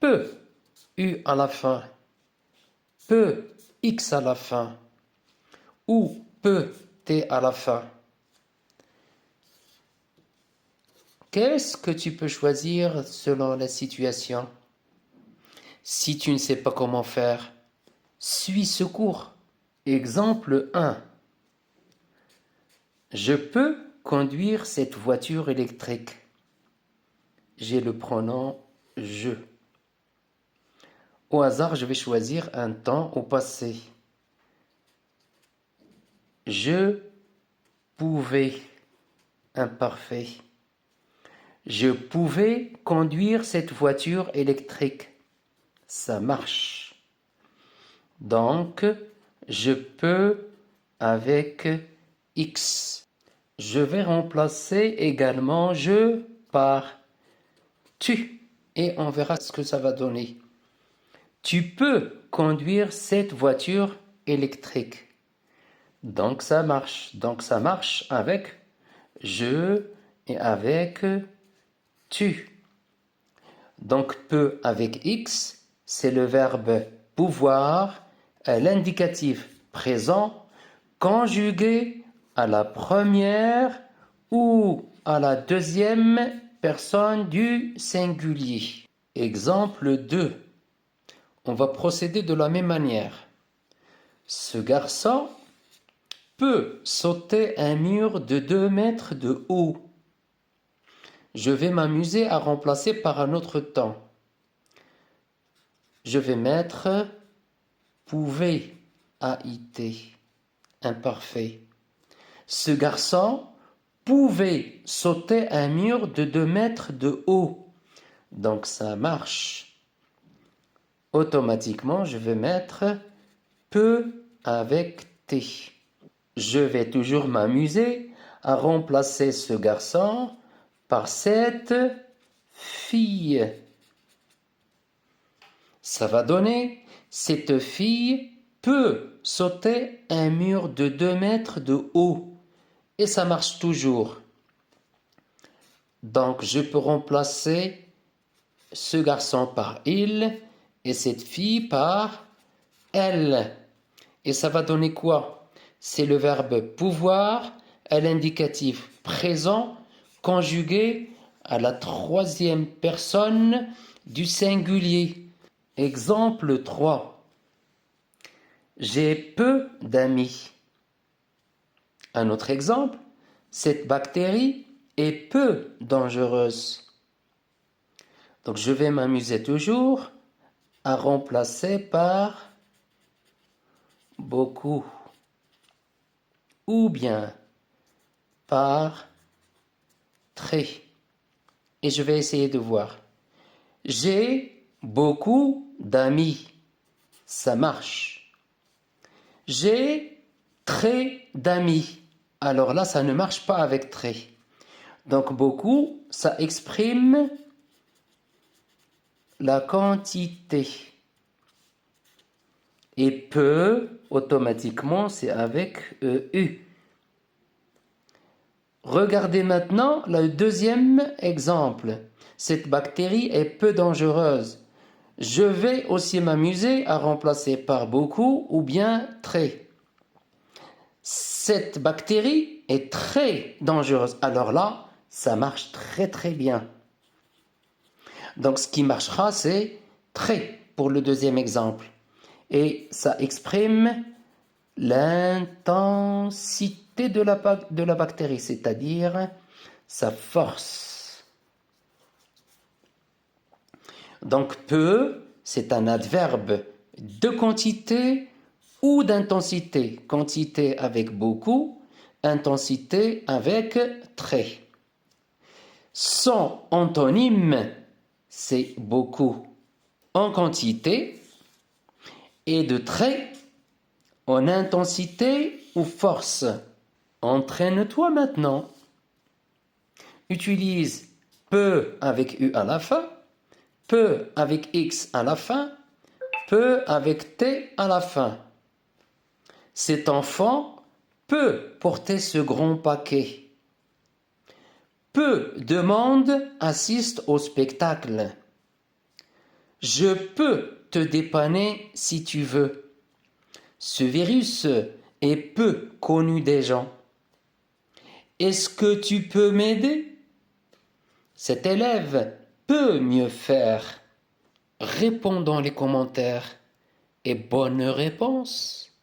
peut, U à la fin, peut, X à la fin, ou peut, T à la fin. Qu'est-ce que tu peux choisir selon la situation? Si tu ne sais pas comment faire, suis ce cours. Exemple 1. Je peux conduire cette voiture électrique. J'ai le pronom je. Au hasard, je vais choisir un temps au passé. Je pouvais, imparfait. Je pouvais conduire cette voiture électrique. Ça marche. Donc, je peux avec X. Je vais remplacer également je par tu. Et on verra ce que ça va donner. Tu peux conduire cette voiture électrique. Donc ça marche. Donc ça marche avec je et avec tu. Donc peut avec X, c'est le verbe pouvoir, l'indicatif présent, conjugué à la première ou à la deuxième personne du singulier. Exemple 2. On va procéder de la même manière. Ce garçon peut sauter un mur de 2 mètres de haut. Je vais m'amuser à remplacer par un autre temps. Je vais mettre pouvait, AIT, imparfait. Ce garçon pouvait sauter un mur de 2 mètres de haut. Donc ça marche. Automatiquement, je vais mettre peut avec T. Je vais toujours m'amuser à remplacer ce garçon par cette fille. Ça va donner cette fille peut sauter un mur de 2 mètres de haut. Et ça marche toujours. Donc je peux remplacer ce garçon par il et cette fille par elle. Et ça va donner quoi? C'est le verbe pouvoir à l'indicatif présent conjugué à la troisième personne du singulier. Exemple 3. J'ai peu d'amis. Un autre exemple, cette bactérie est peu dangereuse. Donc je vais m'amuser toujours à remplacer par beaucoup ou bien par très. Et je vais essayer de voir. J'ai beaucoup d'amis. Ça marche. J'ai très d'amis. Alors là, ça ne marche pas avec très. Donc beaucoup, ça exprime la quantité. Et peu, automatiquement, c'est avec U. Regardez maintenant le deuxième exemple. Cette bactérie est peu dangereuse. Je vais aussi m'amuser à remplacer par beaucoup ou bien très. Cette bactérie est très dangereuse. Alors là, ça marche très très bien. Donc ce qui marchera, c'est très pour le deuxième exemple. Et ça exprime l'intensité de la bactérie, c'est-à-dire sa force. Donc peu, c'est un adverbe de quantité ou d'intensité. Quantité avec beaucoup, intensité avec très. Son antonyme, c'est beaucoup en quantité et de très en intensité ou force. Entraîne-toi maintenant. Utilise peu avec U à la fin, peu avec X à la fin, peu avec T à la fin. Cet enfant peut porter ce grand paquet. Peu de monde assiste au spectacle. Je peux te dépanner si tu veux. Ce virus est peu connu des gens. Est-ce que tu peux m'aider? Cet élève peut mieux faire. Réponds dans les commentaires et bonne réponse.